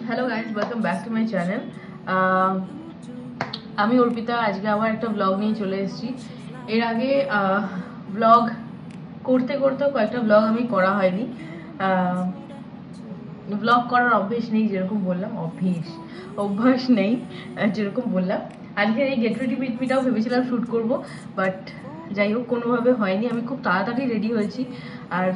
Hello guys, welcome back to my channel. আমি অর্পিতা আজকে আবার একটা ব্লগ নিয়ে চলে এসেছি। এর আগে ব্লগ করতে করতে কয়েকটা ব্লগ আমি করা হয়নি। ব্লগ করার অভ্যেস নেই, যেরকম বললাম অভ্যাস নেই, যেরকম বললাম। আজকে এই গেট রেডি উইথ মিটাও ভেবেছিলাম শ্যুট করব, বাট যাই হোক কোনোভাবে হয়নি। আমি খুব তাড়াতাড়ি রেডি হয়েছি, আর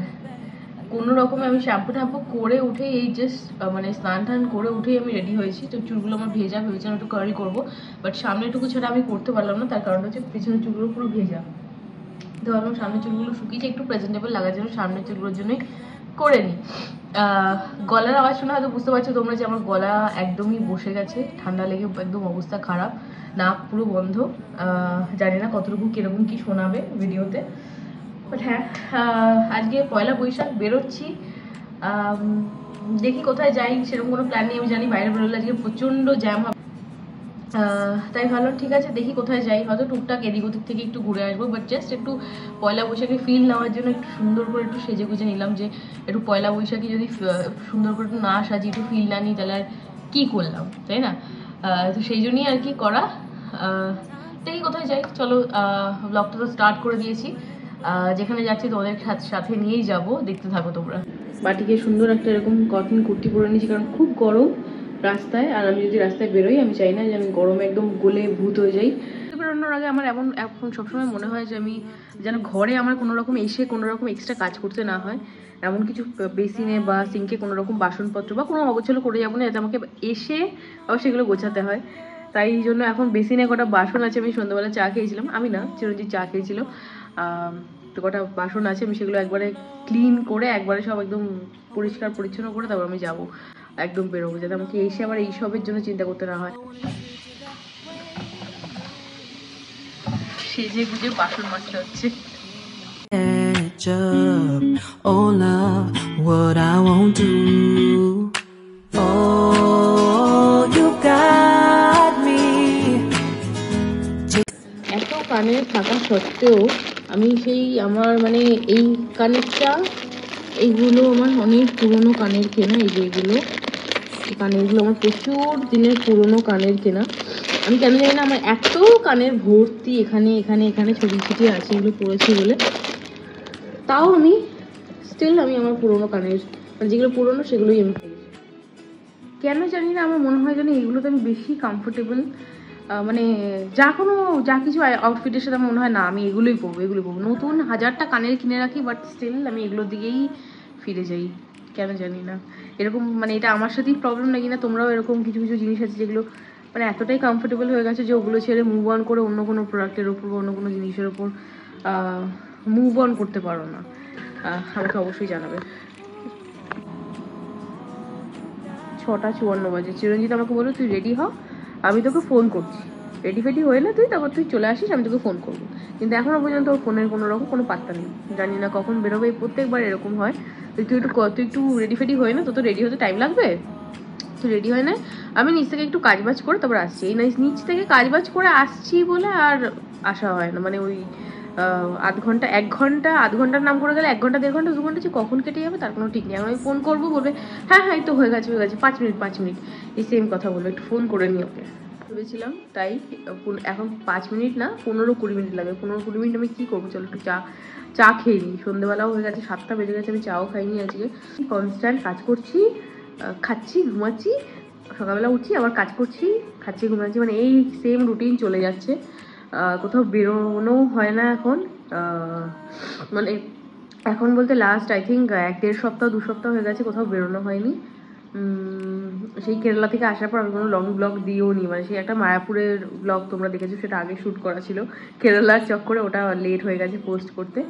কোনো রকমে আমি শ্যাম্পু ট্যাম্পু করে উঠে এই জাস্ট মানে স্নান টান করে উঠেই আমি রেডি হয়েছি। তো চুলগুলো আমার ভেজা, ভেবেছিলাম একটু কার্ল করবো, বাট সামনেটুকু ছাড়া আমি করতে পারলাম না। তার কারণ হচ্ছে পিছনের চুলগুলো পুরো ভেজা। তো ভাবলাম সামনের চুলগুলো শুকিয়েছে, একটু প্রেজেন্টেবল লাগার জন্য সামনের চুলগুলোর জন্যই করে নিই। গলার আওয়াজ শুনে হয়তো বুঝতে পারছো তোমরা যে আমার গলা একদমই বসে গেছে, ঠান্ডা লেগে একদম অবস্থা খারাপ, নাক পুরো বন্ধ। জানি না কতটুকু কিরকম কি শোনাবে ভিডিওতে, বাট হ্যাঁ, আজকে পয়লা বৈশাখ, বেরোচ্ছি। দেখি কোথায় যাই, সেরকম কোনো প্ল্যান নেই। আমি জানি বাইরে বেরোলে আজকে প্রচণ্ড জ্যাম হবে, তাই ভাবলাম ঠিক আছে দেখি কোথায় যাই। হয়তো টুকটাক এদিক ওদিক থেকে একটু ঘুরে আসবো, বাট জাস্ট একটু পয়লা বৈশাখে ফিল নেওয়ার জন্য একটু সুন্দর করে একটু সেজে গুজে নিলাম। যে একটু পয়লা বৈশাখে যদি সুন্দর করে একটু না সাজি, একটু ফিল না নিই, তাহলে আর কী করলাম, তাই না? তো সেই জন্যই আর কি করা। দেখি কোথায় যাই, চলো। ব্লগটা তো স্টার্ট করে দিয়েছি, যেখানে যাচ্ছি তোমাদের সাথে নিয়েই যাব, দেখতে থাকো তোমরা। বাটিকে সুন্দর একটা এরকম কটন কুর্তি পরে নিয়েছি, কারণ খুব গরম রাস্তায়। আর আমি যদি রাস্তায় বেরোই, আমি চাই না যে আমি গরমে একদম গলে ভূত হয়ে যাই। বেরোনোর আগে আমার এখন সবসময় মনে হয় যে আমি যেন ঘরে আমার কোনো রকম এসে কোনো রকম এক্সট্রা কাজ করতে না হয়। এমন কিছু বেসিনে বা সিঙ্কে কোনো রকম বাসনপত্র বা কোনো অগোছালো করে যাবো না, যাতে আমাকে এসে আবার সেগুলো গোছাতে হয়। তাই জন্য এখন বেসিনে কটা বাসন আছে। আমি সন্ধ্যাবেলা চা খেয়েছিলাম, আমি না, চিরঞ্জিত চা খেয়েছিল। তো কটা বাসন আছে, আমি সেগুলো একবারে ক্লিন করে একবারে সব একদম পরিষ্কার পরিচ্ছন্ন করে তারপর আমি যাবো, একদম বেরোবো, যাতে আমাকে এসে আবার এইসবের জন্য চিন্তা করতে না হয়। সেজে গুজে বাসন মাজতে হচ্ছে। Oh love, what I won't do. Oh, you got me. এত কানের থাকা সত্ত্বেও আমি সেই আমার মানে এই কানেরটা, এইগুলো আমার অনেক পুরনো কানের কেনা। এই যে এগুলো কানেরগুলো আমার প্রচুর দিনের পুরনো কানের কেনা। আমি কেন জানি না আমার এত কানের ভর্তি এখানে এখানে এখানে ছড়ি ছিটিয়ে আছে এগুলো পড়েছি বলে। তাও আমি আমি আমার পুরনো কানের মানে যেগুলো পুরনো সেগুলোই আমি পড়ি। কেন জানি না, আমার মনে হয় যেন এগুলোতে আমি বেশি কমফোর্টেবল। মানে যা কিছু আউটফিটের সাথে আমার মনে হয় না আমি এগুলোই পরবো। নতুন হাজারটা কানের কিনে রাখি, বাট স্টিল আমি এগুলোর দিকেই ফিরে যাই, কেন জানি না। এরকম মানে এটা আমার সাথেই প্রবলেম নাকি না তোমরাও এরকম কিছু কিছু জিনিস আছে যেগুলো মানে এতটাই কমফোর্টেবল হয়ে গেছে যে ওগুলো ছেড়ে মুভ অন করে অন্য কোনো প্রোডাক্টের ওপর বা অন্য কোনো জিনিসের ওপর মুভ অন করতে পারো না? আমাকে অবশ্যই জানাবে। 6:54 বাজে। চিরঞ্জিত আমাকে বললো তুই রেডি হ, আমি তোকে ফোন করছি। রেডি ফেডি হয়ে না তুই, তারপর তুই চলে আসিস, আমি তোকে ফোন করবো। কিন্তু এখনো পর্যন্ত ওর ফোনের কোনো রকম কোনো পাত্তা নেই, জানি না কখন বেরোবে। প্রত্যেকবার এরকম হয়, তুই একটু রেডি ফেডি হয়ে না, তো রেডি হতে টাইম লাগবে। তো রেডি হয় না, আমি নিচ থেকে একটু কাজবাজ করে তারপর আসছি। এই নিচ থেকে কাজবাজ করে আসছি বলে আর আসা হয় না। মানে ওই আধ ঘন্টা 1 ঘন্টা, আধ ঘন্টার নাম করে গেলে 1 ঘন্টা 1.5 ঘন্টা 2 ঘন্টা যে কখন কেটে যাবে তার কোনো ঠিক নেই। আমি ফোন করবো, বলবে হ্যাঁ হ্যাঁ এই তো হয়ে গেছে 5 মিনিট, এই সেম কথা বলবে, একটু ফোন করে নিই ওকে। ভেবেছিলাম তাই এখন 5 মিনিট না 15-20 মিনিট লাগে। 15-20 মিনিট আমি কী করবো? চলো একটু চা খেয়ে নিই। সন্ধ্যেবেলাও হয়ে গেছে, 7টা বেজে গেছে, আমি চাও খাইনি আজকে। কনস্ট্যান্ট কাজ করছি, খাচ্ছি, ঘুমাচ্ছি, সকালবেলা উঠছি আবার কাজ করছি, খাচ্ছি, ঘুমাচ্ছি, মানে এই সেম রুটিন চলে যাচ্ছে। কোথাও বেরোনো হয় না এখন। মানে এখন বলতে লাস্ট আই থিঙ্ক 1-1.5 সপ্তাহ 2 সপ্তাহ হয়ে গেছে কোথাও বেরোনো হয়নি। সেই কেরালা থেকে আসার পর আমি কোনো লং ব্লগ দিয়েও নি। মানে সেই একটা মায়াপুরের ব্লগ তোমরা দেখেছো, সেটা আগে শ্যুট করা ছিল, কেরালার চক্করে ওটা লেট হয়ে গেছে পোস্ট করতে।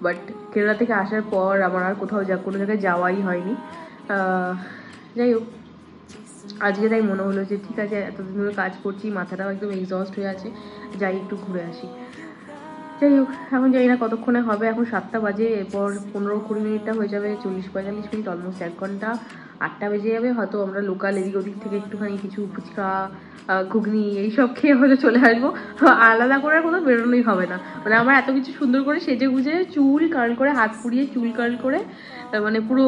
বাট কেরালা থেকে আসার পর আমার আর কোথাও কোনো জায়গায় যাওয়াই হয়নি। যাই হোক, আজকে তাই মনে হলো যে ঠিক আছে, এতদিন ধরে কাজ করছি, মাথাটাও একদম এক্সস্ট হয়ে আছে, যাই একটু ঘুরে আসি। যাই হোক, এখন জানি না কতক্ষণে হবে। এখন 7টা বাজে, এরপর 15-20 মিনিটটা হয়ে যাবে, 40-45 মিনিট, অলমোস্ট 1 ঘন্টা। 8টা বেজে যাবে, হয়তো আমরা লোকাল এদিক ওদিক থেকে একটুখানি কিছু ফুচকা ঘুগনি এইসব খেয়ে হয়তো চলে আসবো। আলাদা করে আর কোথাও বেরোনোই হবে না। মানে আমার এত কিছু সুন্দর করে সেজে গুজে, চুল কার্ল করে, হাত পুড়িয়ে চুল কার্ল করে, মানে পুরো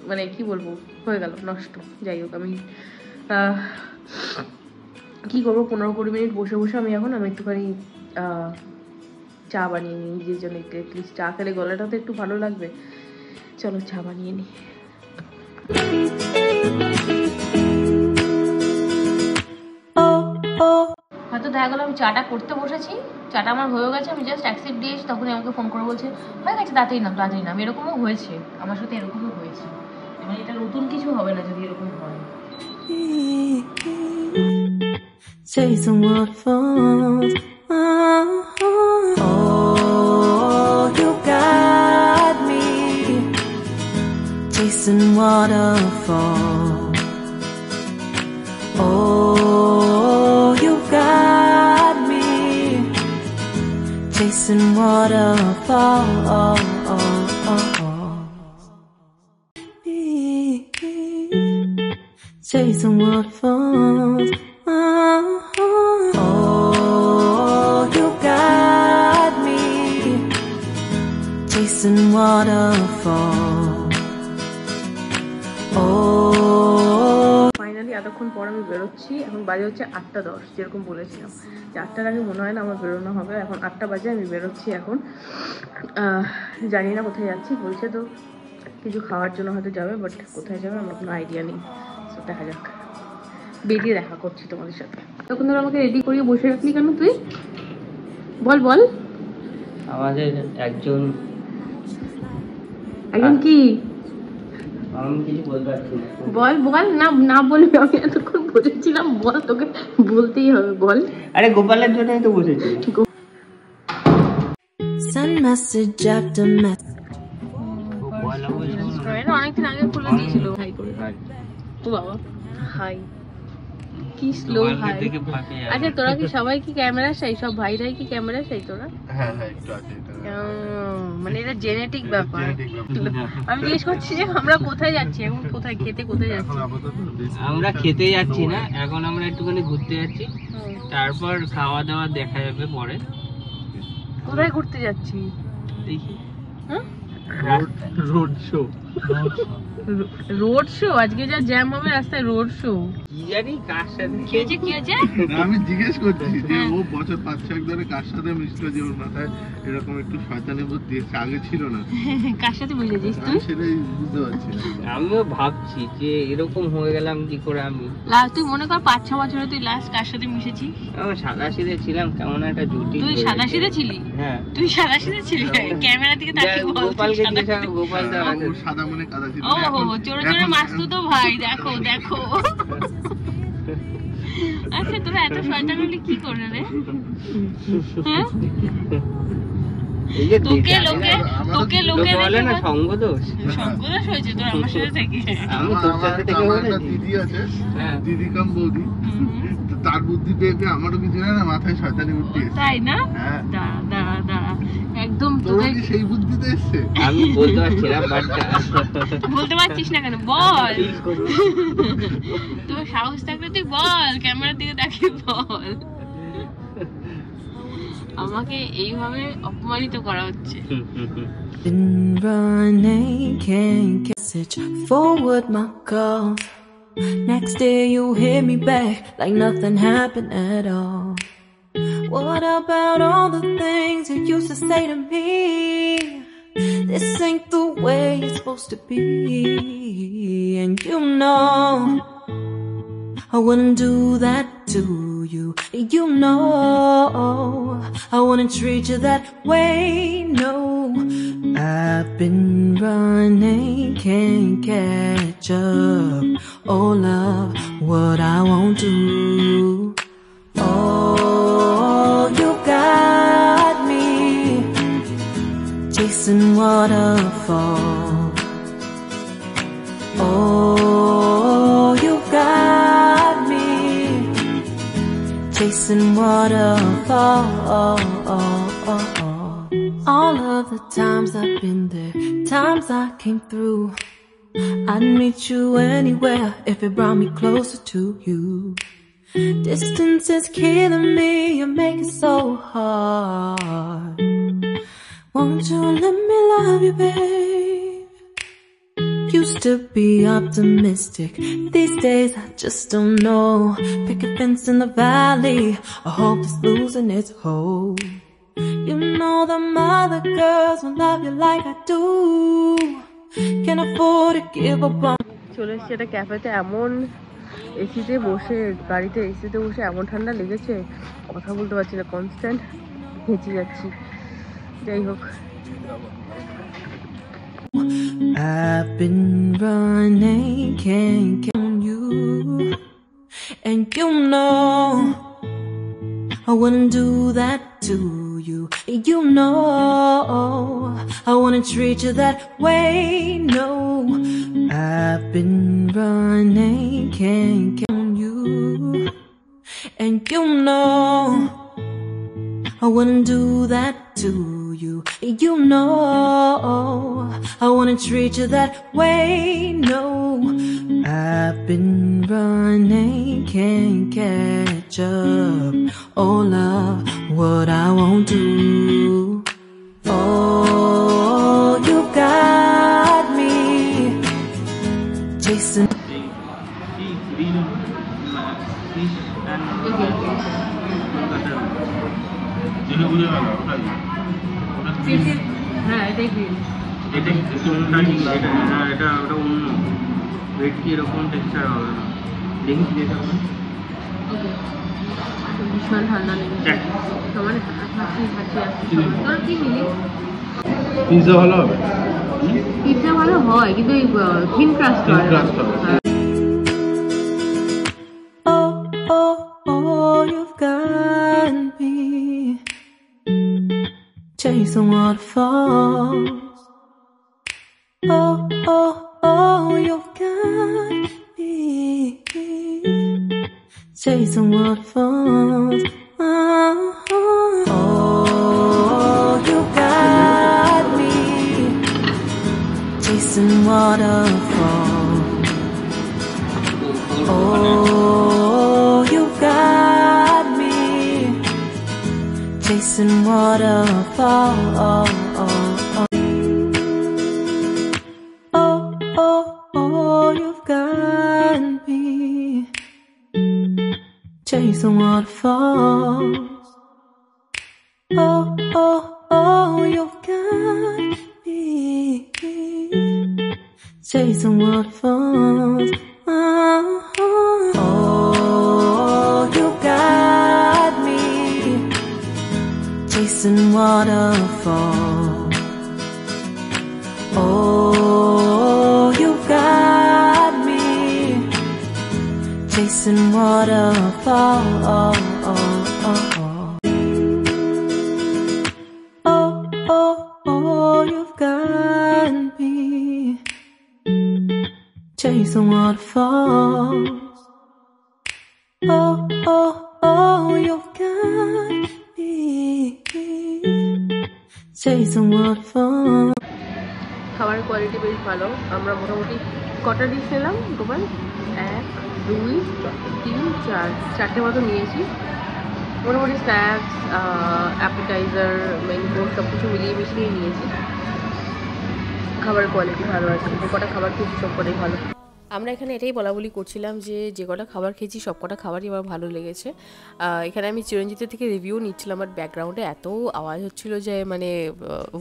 মানে কি বলবো, হয়ে গেল নষ্ট। যাই হোক, আমি কি করবো, 15-20 মিনিট বসে বসে আমি একটুখানি চা বানিয়ে নিই নিজের জন্য। একটু অ্যাটলিস্ট চা খেলে গলাটা তো একটু ভালো লাগবে। চলো চা বানিয়ে নিই। হয়তো দেখা গেলো আমি চাটা করতে বসেছি, চাটা আমার হয়ে গেছে, আমি জাস্ট অ্যাকসেপ্ট দিয়েছি, তখনই আমাকে ফোন করে বলছে হয়ে গেছে, তাড়াতাড়ি নাম। এরকমও হয়েছে, আমার সাথে এরকমও হয়েছে। মানে এটা নতুন কিছু হবে না যদি এরকম হয়। Chasing waterfalls, oh, you got me chasing waterfalls, oh, you got me chasing waterfalls, chasing waterfalls. Oh, you got me chasing waterfalls. Oh, finally এতক্ষণ পর আমি বেরোচ্ছি। এখন বাজে হচ্ছে 8:10, যেরকম বলেছিলাম যে 8টার আগে মনে হয় না আমার বেরোনো হবে। এখন 8টা বাজে, আমি বেরোচ্ছি এখন। জানি না কোথায় যাচ্ছি, বলছে তো কিছু খাওয়ার জন্য হয়তো যাবে, বাট কোথায় যাবে আমার কোনো আইডিয়া নেই। তো দেখা যাক, বেরিয়ে দেখা করছি তোমাদের সাথে। তখন ধর আমাকে রেডি করিয়ে বসে রাখলি কেন তুই? বল বল। আমাদের একজন কি? আমি কিছু বলতে পারছি না। বল বল, না বলবি? আমি এতক্ষণ বসেছিলাম, বল, তোকে বলতেই হবে, বল। আরে গোপালের জন্যই তো বসেছি। Send message after message. অনেকদিন আগে খুলে দিয়েছিল। হাই করে। ও বাবা, হাই, কি স্লো হাই। আচ্ছা, তোরা কি সবাই কি ক্যামেরা চাই? সব ভাইরাই কি ক্যামেরা চাই তোরা? হ্যাঁ একটু আছে। মানে এটা জেনেটিক ব্যাপার। আমি জিজ্ঞেস করছি যে আমরা কোথায় যাচ্ছি এখন, কোথায় কোথায় যাচ্ছি? আমরা খেতে যাচ্ছি না, এখন আমরা একটুখানি ঘুরতে যাচ্ছি, তারপর খাওয়া দাওয়া দেখা যাবে পরে। কোথায় ঘুরতে যাচ্ছি দেখি। হ্যাঁ, রোড শো। Road show? আজকে যা জ্যাম হবে রাস্তায়, রোড শো কি জানি কার সাথে কি হয়েছে। আমি জিজ্ঞেস করছি যে ও বছর 5-6 ধরে কার সাথে মিশলো যে ওর মাথায় এরকম একটু শয়তানি বুদ্ধি আগে ছিল না। কার সাথে মিশেছিস তুই? সেটাই বুঝতে পারছি না। আমিও ভাবছি যে এরকম হয়ে গেলাম কি করে আমি। তুই মনে কর 5-6 বছরে তুই লাস্ট কার সাথে মিশেছিস? আমি সাদাসিধে ছিলাম, কেমন একটা জুটি। তুই সাদাসিধে ছিলি? হ্যাঁ, তুই সাদাসিধে ছিলি? ক্যামেরা দিকে তাকিয়ে বল। গোপালকে জিজ্ঞাসা, গোপাল তো সাদা মনে কাদা ছিল। ও চোরে চোরে মাসতু তো ভাই, দেখো দেখো। আচ্ছা, তোরা এত শয়তান হলে কি করে রে? হ্যাঁ, তোকে লোকে বলে না সঙ্গ দোষ হয়েছে তোর আমার সাথে থেকে। আমি তোর সাথে থেকে একটা দিদি আছে, দিদি কাম বৌদি, তার বুদ্ধি পেয়ে আমারও কিছু না মাথায় শয়তানি বুদ্ধি এসেছে। তাই না? দাঁড়া একদম তোকে সেই বুদ্ধিতে এসেছে। আমি বলতে পারছি না, বাট বলতে পারছিস না কেন? বল, তোর সাহস থাকলে তুই বল, ক্যামেরার দিকে তাকিয়ে বল। আমাকে এইভাবে অপমানিত করা হচ্ছে। Forward my calls. Next day you hit me back like nothing happened at all. What about all the things you used to say to me? This ain't the way it's supposed to be. And you know I wouldn't do that to you. You know I wouldn't treat you that way. No, I've been running, can't catch up. Oh love, what I won't do. Oh, you got me chasing waterfalls. Oh, you got me chasing waterfalls. All of the times I've been there, times I came through, I'd meet you anywhere if it brought me closer to you. Distance is killing me, you make it so hard. Won't you let me love you, babe? Used to be optimistic, these days I just don't know. Picket fence in the valley, I hope it's losing its hold. You know the other girls won't love you like I do. Can't afford to give up on. চলে এসেছি একটা ক্যাফেতে, এমন এসিতে বসে, গাড়িতে এসিতে বসে এমন ঠান্ডা লেগেছে, কথা বলতে পারছি না, কনস্ট্যান্ট হেঁচে যাচ্ছি। যাই হোক, I've been running, can't count you, and you know I wouldn't do that to you. You know I wouldn't treat you that way. No, I've been running, can't count you, and you know I wouldn't do that to you. You know I wouldn't treat you that way. No, I've been running, can't catch up. Oh love, what I won't do. Oh, you got me chasing. হ্যাঁ এটাই green. এটা এটা ওটা অন্য red কি এরকম texture হবে না, দেখি যেটা হবে। ভীষণ ঠান্ডা লেগেছে, সবার হাঁচি হাঁচি আসছে। তোর কি নিলি? পিৎজা ভালো হবে, পিৎজা ভালো হয় কিন্তু এই থিন ক্রাস্ট হয়। Oh, oh, oh, you've got me chasing waterfalls. Oh, oh, oh, you've got me chasing waterfalls. Oh, oh, you got me chasing waterfalls. Oh, you got me chasing waterfalls. Oh, oh, oh, you've got me chasing waterfalls. Oh, oh, oh, you've got me chasing waterfalls. Oh, you got me chasing waterfalls. Oh, you got me chasing waterfalls. Oh, oh, oh, you've got me chasing waterfalls. Oh, oh, oh, you've got me chasing waterfalls. খাবারের quality বেশ ভালো। আমরা মোটামুটি কটা dish নিলাম গোপাল? 1, 2, 3, 4, 4টে মতো নিয়েছি। মোটামুটি স্ন্যাক্স, অ্যাপিটাইজার, মেইন কোর্স সব কিছু মিলিয়ে মিশিয়ে নিয়েছি। খাবারের কোয়ালিটি ভালো আছে, যে কটা খাবার খেয়েছি সব কটাই ভালো। আমরা এখানে এটাই বলাবলি করছিলাম যে কটা খাবার খেয়েছি সব কটা খাবারই আমার ভালো লেগেছে। এখানে আমি চিরঞ্জিতের থেকে রিভিউ নিচ্ছিলাম, বাট ব্যাকগ্রাউন্ডে এত আওয়াজ হচ্ছিলো যে মানে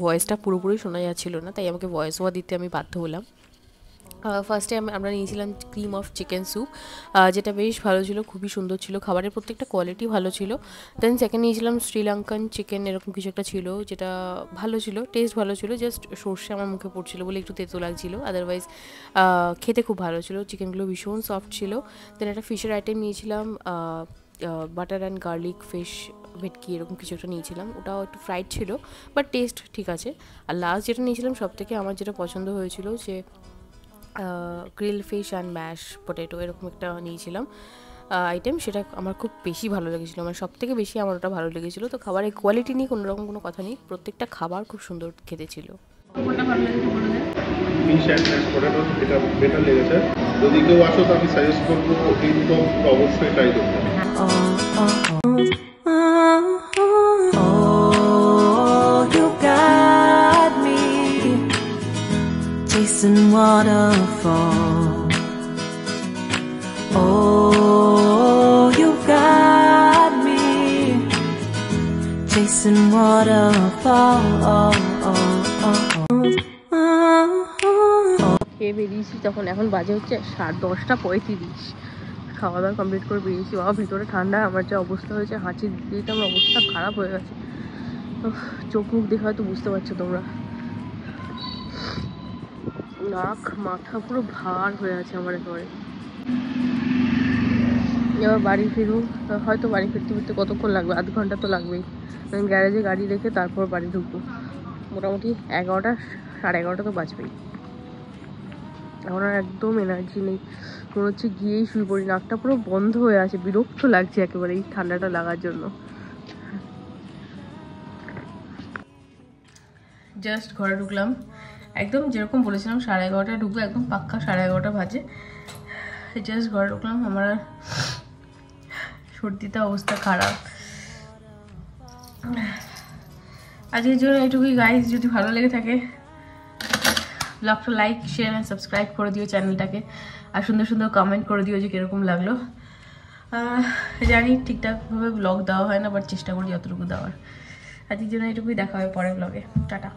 ভয়েসটা পুরোপুরি শোনা যাচ্ছিলো না, তাই আমাকে ভয়েস ওভার দিতে আমি বাধ্য হলাম। ফার্স্টে আমরা নিয়েছিলাম ক্রিম অফ চিকেন স্যুপ, যেটা বেশ ভালো ছিল, খুবই সুন্দর ছিল, খাবারের প্রত্যেকটা কোয়ালিটি ভালো ছিল। দেন সেকেন্ড নিয়েছিলাম শ্রীলঙ্কান চিকেন, এরকম কিছু একটা ছিল, যেটা ভালো ছিল, টেস্ট ভালো ছিল, জাস্ট সর্ষে আমার মুখে পড়ছিল বলে একটু তেতো লাগছিল, আদারওয়াইজ খেতে খুব ভালো ছিল, চিকেনগুলো ভীষণ সফট ছিল। দেন একটা ফিশের আইটেম নিয়েছিলাম, বাটার অ্যান্ড গার্লিক ফিশ ভেটকি এরকম কিছু একটা নিয়েছিলাম, ওটাও একটু ফ্রাইড ছিল বাট টেস্ট ঠিক আছে। আর লাস্ট যেটা নিয়েছিলাম সব থেকে আমার যেটা পছন্দ হয়েছিল যে grill fish and mash potato এরকম একটা নিয়েছিলাম আইটেম, সেটা আমার খুব বেশি ভালো লেগেছিলো, মানে সব থেকে বেশি আমার ওটা ভালো লেগেছিলো। তো খাবারের কোয়ালিটি নিয়ে কোনো রকম কোনো কথা নেই, প্রত্যেকটা খাবার খুব সুন্দর খেতে ছিল। ফিশ অ্যান্ড ম্যাশ পটেটো এটা বেটার লেগেছে, যদি কেউ আসো তো আমি সাজেস্ট করবো ইনকম অবশ্যই ট্রাই করতে। Chasing waterfall. Oh, you got me chasing waterfall. খেয়ে বেরিয়েছি তখন, এখন বাজে হচ্ছে 10:35। খাওয়া দাওয়া কমপ্লিট করে বেরিয়েছি। বাবা ভিতরে ঠান্ডা, আমার যা অবস্থা হয়েছে হাঁচি দিতে আমার অবস্থা খারাপ হয়ে গেছে। চোখ মুখ দেখে হয়তো বুঝতে পারছো তোমরা, নাক মাথা পুরো ভার হয়ে আছে আমার একেবারে। এবার বাড়ি ফিরবো, হয়তো বাড়ি ফিরতে ফিরতে কতক্ষণ লাগবে, আধ ঘন্টা তো লাগবেই। আমি গ্যারেজে গাড়ি রেখে তারপর বাড়ি ঢুকবো। মোটামুটি 11টা 11:30 তো বাজবেই। এখন আর একদম এনার্জি নেই, মনে হচ্ছে গিয়েই শুয়ে পড়ি। নাকটা পুরো বন্ধ হয়ে আছে, বিরক্ত লাগছে একেবারে এই ঠান্ডাটা লাগার জন্য। জাস্ট ঘরে ঢুকলাম, একদম যেরকম বলেছিলাম 11:30 ঢুকবো, একদম পাক্কা 11:30 বাজে। জাস্ট ঘরে ঢুকলাম, আমার সর্দিতে অবস্থা খারাপ। আজকের জন্য এইটুকুই গাইজ। যদি ভালো লেগে থাকে ব্লগটা লাইক শেয়ার অ্যান্ড সাবস্ক্রাইব করে দিও চ্যানেলটাকে, আর সুন্দর সুন্দর কমেন্ট করে দিও যে কীরকম লাগলো। জানি ঠিকঠাকভাবে ব্লগ দেওয়া হয় না, বাট চেষ্টা করি যতটুকু দেওয়ার। আজকের জন্য এইটুকুই, দেখা হবে পরের ব্লগে। টাটা।